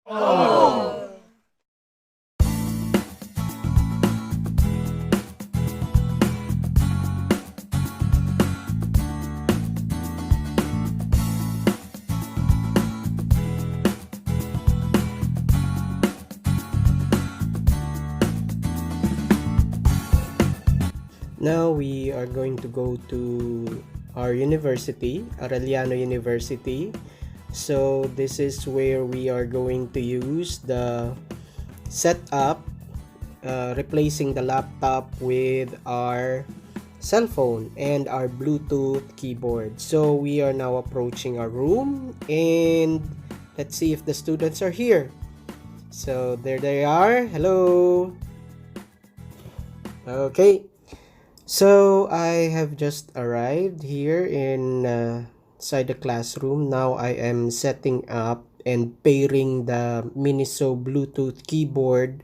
Oh. Now we are going to go to our university, Arellano University. So this is where we are going to use the setup, replacing the laptop with our cell phone and our Bluetooth keyboard. So we are now approaching our room, and let's see if the students are here. So there they are. Hello. Okay. So I have just arrived here inside the classroom. Now I am setting up and pairing the Miniso Bluetooth keyboard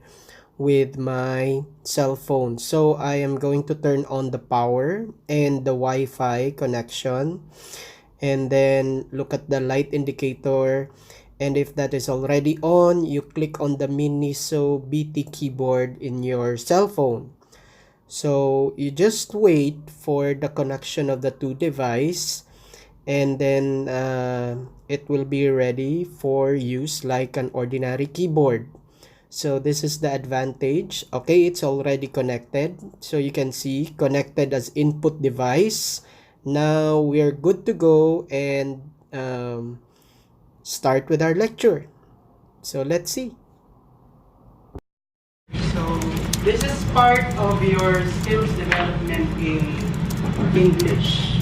with my cell phone. So I am going to turn on the power and the Wi-Fi connection, and then look at the light indicator, and if that is already on, you click on the Miniso BT keyboard in your cell phone. So you just wait for the connection of the two devices, and then it will be ready for use like an ordinary keyboard. So this is the advantage. Okay, it's already connected. So you can see connected as input device. Now we're good to go and start with our lecture. So let's see. So this is part of your skills development in English.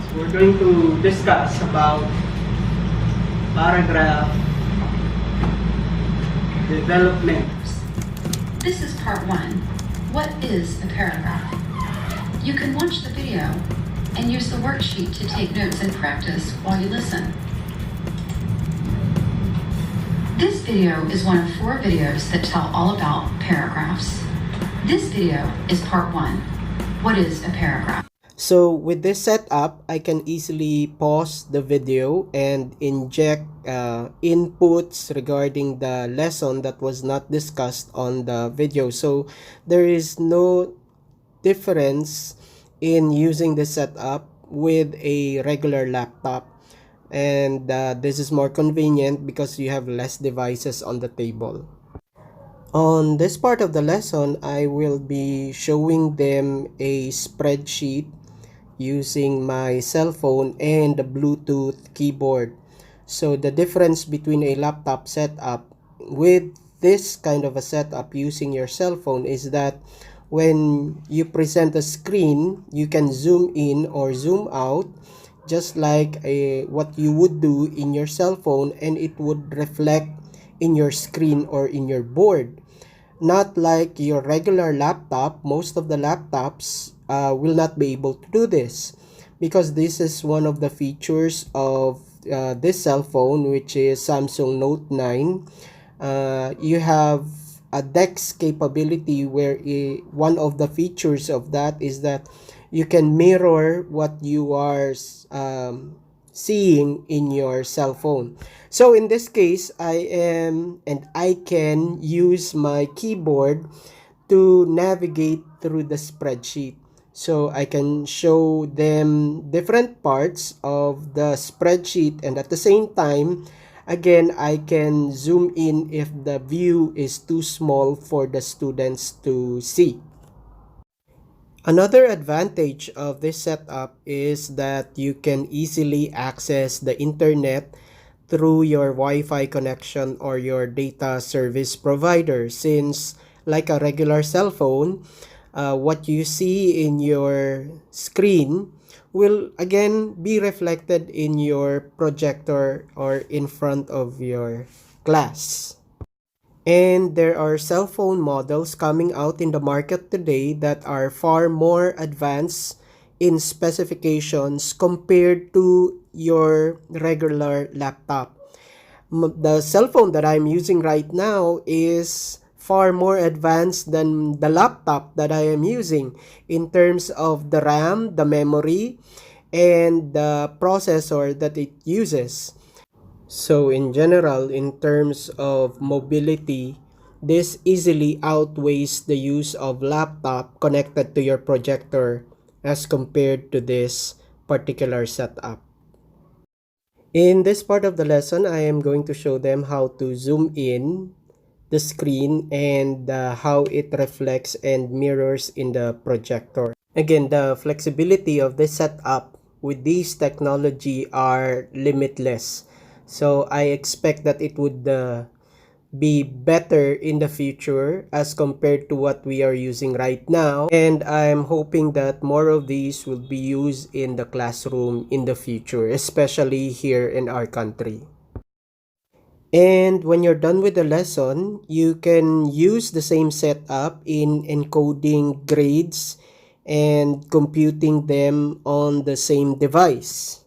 So we're going to discuss about paragraph development. This is part 1. What is a paragraph? You can watch the video and use the worksheet to take notes and practice while you listen. This video is one of 4 videos that tell all about paragraphs. This video is part 1. What is a paragraph? So with this setup, I can easily pause the video and inject inputs regarding the lesson that was not discussed on the video. So there is no difference in using this setup with a regular laptop. And this is more convenient because you have less devices on the table. On this part of the lesson, I will be showing them a spreadsheet using my cell phone and the Bluetooth keyboard. So the difference between a laptop setup with this kind of a setup using your cell phone is that when you present a screen, you can zoom in or zoom out just like what you would do in your cell phone, and it would reflect in your screen or in your board. Not like your regular laptop. Most of the laptops will not be able to do this because this is one of the features of this cell phone, which is Samsung Note 9. You have a DeX capability where one of the features of that is that you can mirror what you are seeing in your cell phone. So in this case, I can use my keyboard to navigate through the spreadsheet. So I can show them different parts of the spreadsheet, and at the same time, again, I can zoom in if the view is too small for the students to see. Another advantage of this setup is that you can easily access the internet through your Wi-Fi connection or your data service provider, since like a regular cell phone, what you see in your screen will again be reflected in your projector or in front of your class. And there are cell phone models coming out in the market today that are far more advanced in specifications compared to your regular laptop. The cell phone that I'm using right now is far more advanced than the laptop that I am using in terms of the RAM, the memory, and the processor that it uses. So in general, in terms of mobility, this easily outweighs the use of laptop connected to your projector as compared to this particular setup. In this part of the lesson, I am going to show them how to zoom in the screen and how it reflects and mirrors in the projector. Again, the flexibility of this setup with these technology are limitless. So I expect that it would be better in the future as compared to what we are using right now. And I'm hoping that more of these will be used in the classroom in the future, especially here in our country. And when you're done with the lesson, you can use the same setup in encoding grades and computing them on the same device.